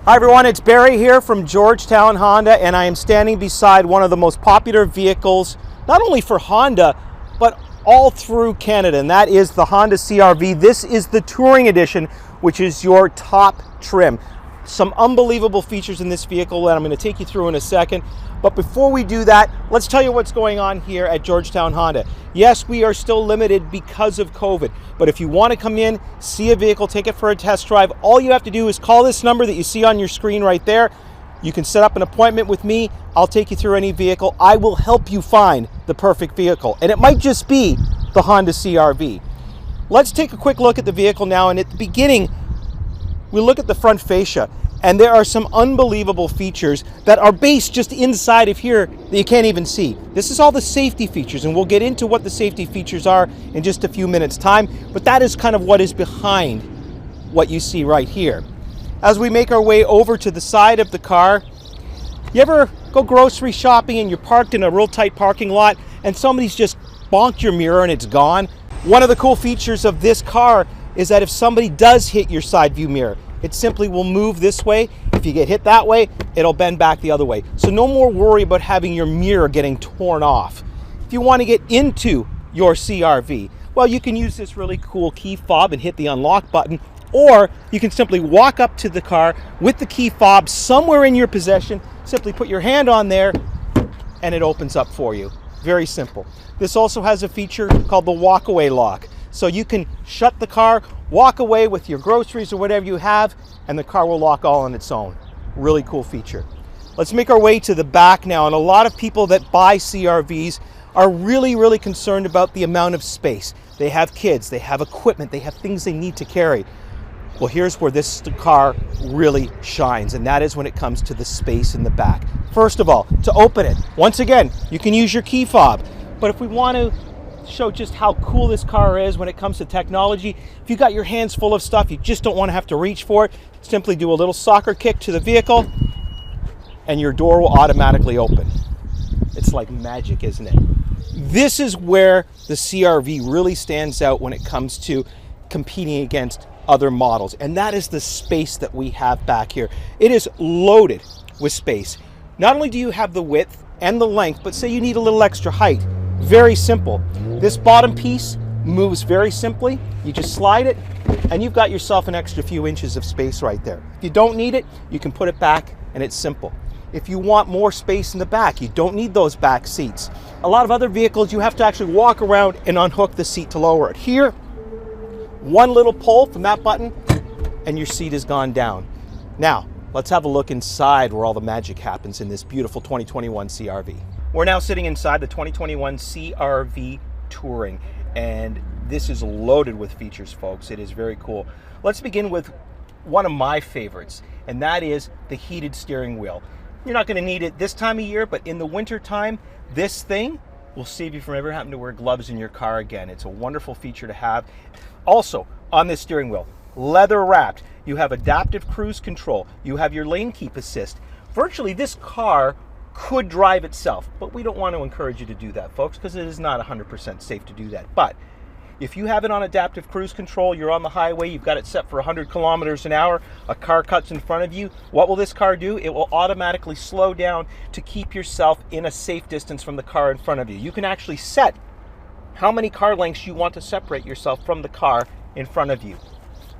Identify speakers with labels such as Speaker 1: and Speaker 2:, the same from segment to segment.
Speaker 1: Hi everyone, it's Barry here from Georgetown Honda, and I am standing beside one of the most popular vehicles, not only for Honda, but all through Canada, and that is the Honda CRV. This is the Touring Edition, which is your top trim. Some unbelievable features in this vehicle that I'm going to take you through in a second. But before we do that, let's tell you what's going on here at Georgetown Honda. Yes, we are still limited because of COVID, but if you want to come in, see a vehicle, take it for a test drive, all you have to do is call this number that you see on your screen right there. You can set up an appointment with me. I'll take you through any vehicle. I will help you find the perfect vehicle, and it might just be the Honda CRV. Let's take a quick look at the vehicle now, and at the beginning, we look at the front fascia, and there are some unbelievable features that are based just inside of here that you can't even see. This is all the safety features, and we'll get into what the safety features are in just a few minutes' time, but that is kind of what is behind what you see right here. As we make our way over to the side of the car, you ever go grocery shopping and you're parked in a real tight parking lot and somebody's just bonked your mirror and it's gone? One of the cool features of this car is that if somebody does hit your side view mirror, it simply will move this way. If you get hit that way, it'll bend back the other way. So no more worry about having your mirror getting torn off. If you want to get into your CRV, well, you can use this really cool key fob and hit the unlock button, or you can simply walk up to the car with the key fob somewhere in your possession, simply put your hand on there, and it opens up for you. Very simple. This also has a feature called the walkaway lock. So you can shut the car, walk away with your groceries or whatever you have, and the car will lock all on its own. Really cool feature. Let's make our way to the back now, and a lot of people that buy CRVs are really concerned about the amount of space. They have kids, they have equipment, they have things they need to carry. Well, here's where this car really shines, and that is when it comes to the space in the back. First of all, to open it, once again, you can use your key fob, but if we want to show just how cool this car is when it comes to technology, if you got your hands full of stuff, you just don't want to have to reach for it, simply do a little soccer kick to the vehicle and your door will automatically open. It's like magic, isn't it? This is where the CRV really stands out when it comes to competing against other models, and that is the space that we have back here. It is loaded with space. Not only do you have the width and the length, but say you need a little extra height. Very simple. This bottom piece moves very simply. You just slide it and you've got yourself an extra few inches of space right there. If you don't need it, you can put it back and it's simple. If you want more space in the back, you don't need those back seats. A lot of other vehicles, you have to actually walk around and unhook the seat to lower it. Here, one little pull from that button and your seat has gone down. Now, let's have a look inside where all the magic happens in this beautiful 2021 CRV. We're now sitting inside the 2021 CRV Touring, and this is loaded with features, folks. It is very cool. Let's begin with one of my favorites, and that is the heated steering wheel. You're not going to need it this time of year, but in the winter time, this thing will save you from ever having to wear gloves in your car again. It's a wonderful feature to have. Also, on this steering wheel, leather wrapped, you have adaptive cruise control, you have your lane keep assist. Virtually, this car could drive itself, but we don't want to encourage you to do that, folks, because it is not 100% safe to do that. But if you have it on adaptive cruise control, you're on the highway, you've got it set for 100 kilometers an hour, a car cuts in front of you, what will this car do? It will automatically slow down to keep yourself in a safe distance from the car in front of you. You can actually set how many car lengths you want to separate yourself from the car in front of you.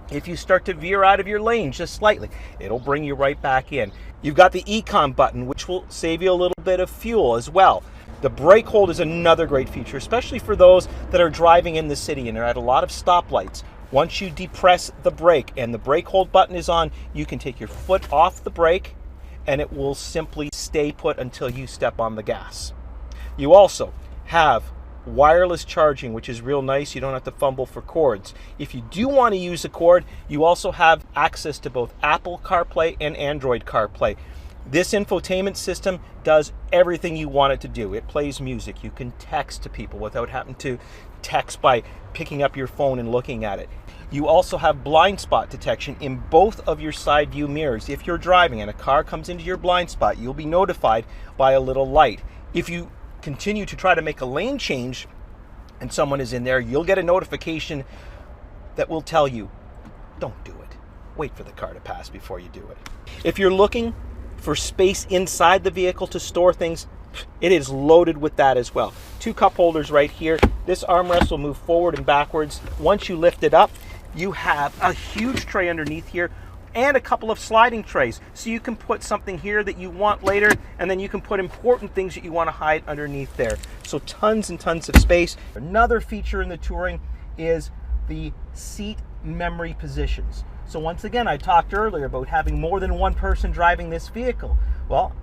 Speaker 1: If you start to veer out of your lane just slightly, it'll bring you right back in. You've got the Econ button, which will save you a little bit of fuel as well. The brake hold is another great feature, especially for those that are driving in the city and are at a lot of stoplights. Once you depress the brake and the brake hold button is on, you can take your foot off the brake and it will simply stay put until you step on the gas. You also have wireless charging, which is real nice. You don't have to fumble for cords. If you do want to use a cord, you also have access to both Apple CarPlay and Android CarPlay. This infotainment system does everything you want it to do. It plays music. You can text to people without having to text by picking up your phone and looking at it. You also have blind spot detection in both of your side view mirrors. If you're driving and a car comes into your blind spot, you'll be notified by a little light. If you continue to try to make a lane change and someone is in there, you'll get a notification that will tell you, don't do it. wait for the car to pass before you do it. If you're looking for space inside the vehicle to store things, it is loaded with that as well. 2 cup holders right here. This armrest will move forward and backwards. Once you lift it up, you have a huge tray underneath here and a couple of sliding trays. So you can put something here that you want later, and then you can put important things that you want to hide underneath there. So tons and tons of space. Another feature in the Touring is the seat memory positions. So once again, I talked earlier about having more than one person driving this vehicle. Well,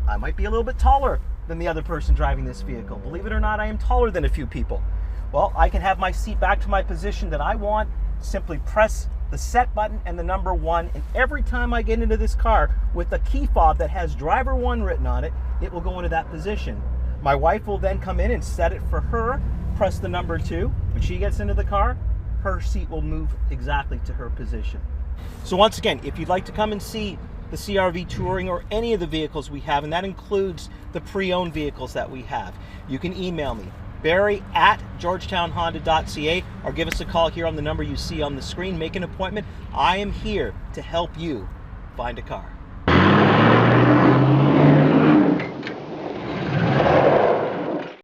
Speaker 1: I might be a little bit taller than the other person driving this vehicle. Believe it or not, I am taller than a few people. Well, I can have my seat back to my position that I want, simply press the set button and the number 1, and every time I get into this car with a key fob that has driver 1 written on it, it will go into that position. My wife will then come in and set it for her, press the number 2. When she gets into the car, her seat will move exactly to her position. So once again, if you'd like to come and see the CRV Touring or any of the vehicles we have, and that includes the pre-owned vehicles that we have, you can email me, barry@georgetownhonda.ca, or give us a call here on the number you see on the screen. Make an appointment. I am here to help you find a car.